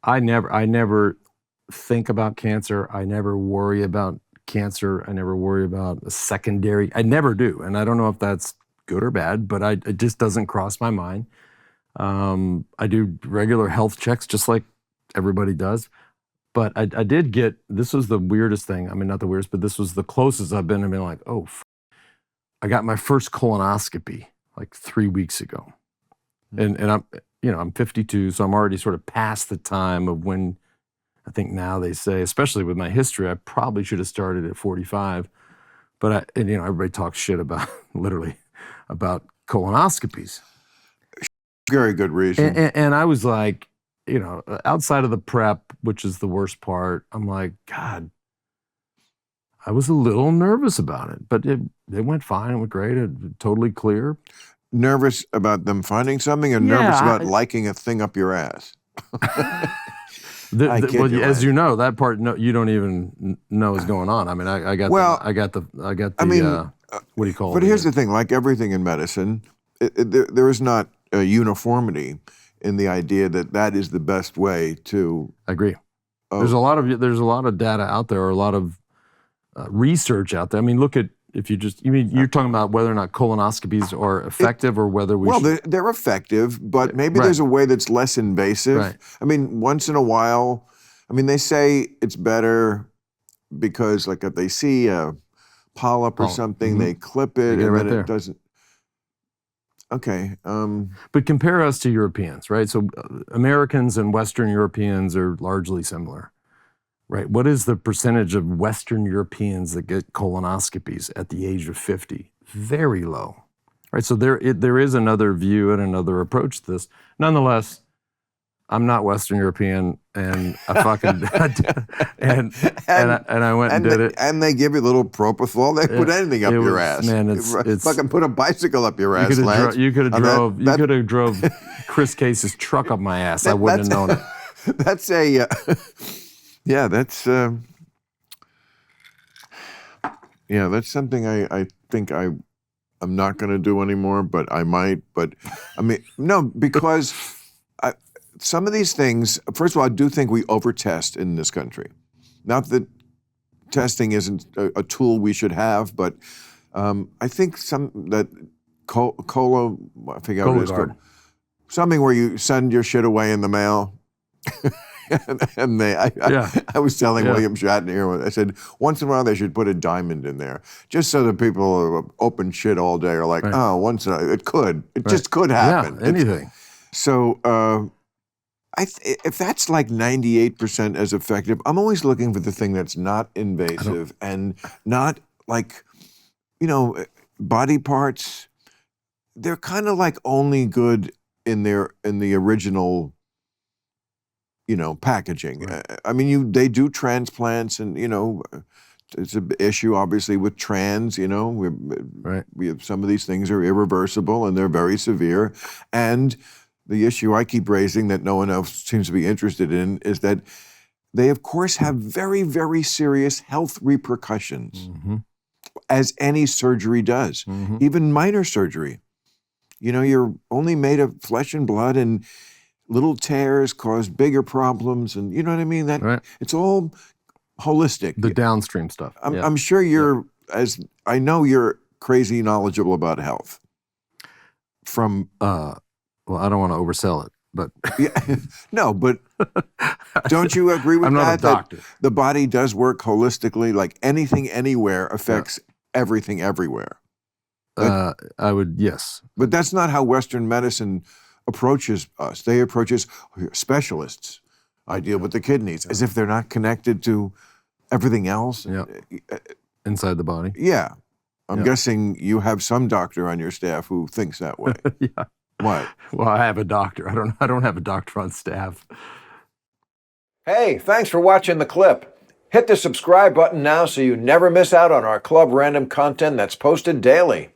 I never think about cancer. I never worry about cancer. I never worry about a secondary. I never do. And I don't know if that's good or bad, but it just doesn't cross my mind. I do regular health checks just like everybody does. But I did get, this was the weirdest thing. I mean, not the weirdest, but this was the closest I've been to being like, oh, I got my first colonoscopy like 3 weeks ago. And I'm 52, so I'm already sort of past the time of when I think now they say, especially with my history, I probably should have started at 45. But everybody talks shit about literally about colonoscopies. Very good reason. And I was like, outside of the prep, which is the worst part, I'm like, God, I was a little nervous about it, but it went fine. It went great. It totally clear. Nervous about them finding something, or nervous about liking a thing up your ass? As you know, that part you don't even know is going on. I mean, I got the what do you call it? But here's the thing: like everything in medicine, there is not a uniformity in the idea that is the best way to. I agree. There's a lot of data out there, or a lot of research out there. I mean, look at you're talking about whether or not colonoscopies are effective, or whether they're effective, but maybe there's a way that's less invasive. Right. I mean, once in a while, they say it's better because, like, if they see a polyp or something, they clip it, and then it doesn't. Okay. But compare us to Europeans, right? So Americans and Western Europeans are largely similar. Right. What is the percentage of Western Europeans that get colonoscopies at the age of 50? Very low. Right. So there is another view and another approach to this. Nonetheless, I'm not Western European, and I fucking and I went and did it. And they give you a little propofol. They put anything up your ass. Man, it's fucking put a bicycle up your ass, Lance. You could have drove Chris Case's truck up my ass. I wouldn't have known it. That's a. Yeah, that's something I think I'm not going to do anymore, but I might. But no, because some of these things. First of all, I do think we overtest in this country. Not that testing isn't a tool we should have, but I think I forget what it's called. Something where you send your shit away in the mail. I was telling William Shatner, I said, once in a while they should put a diamond in there, just so that people who open shit all day are like, it just could happen. Yeah, anything. So if that's like 98% as effective, I'm always looking for the thing that's not invasive and not like, body parts. They're kind of like only good in the original. Packaging. Right. They do transplants, and it's an issue obviously with trans. We have some of these things are irreversible and they're very severe. And the issue I keep raising that no one else seems to be interested in is that they, of course, have very, very serious health repercussions, as any surgery does, even minor surgery. You're only made of flesh and blood, and little tears cause bigger problems, and you know what I mean? It's all holistic. The downstream stuff. I'm sure I know you're crazy knowledgeable about health. Well, I don't want to oversell it, but no, but don't you agree with I'm not a doctor. That the body does work holistically, like anything anywhere affects everything everywhere? I would, yes. But that's not how Western medicine approaches us. They approach us, specialists. I deal with the kidneys, as if they're not connected to everything else. Yeah. Inside the body. Yeah. I'm guessing you have some doctor on your staff who thinks that way. Yeah. What? Well, I have a doctor. I don't have a doctor on staff. Hey, thanks for watching the clip. Hit the subscribe button now so you never miss out on our Club Random content that's posted daily.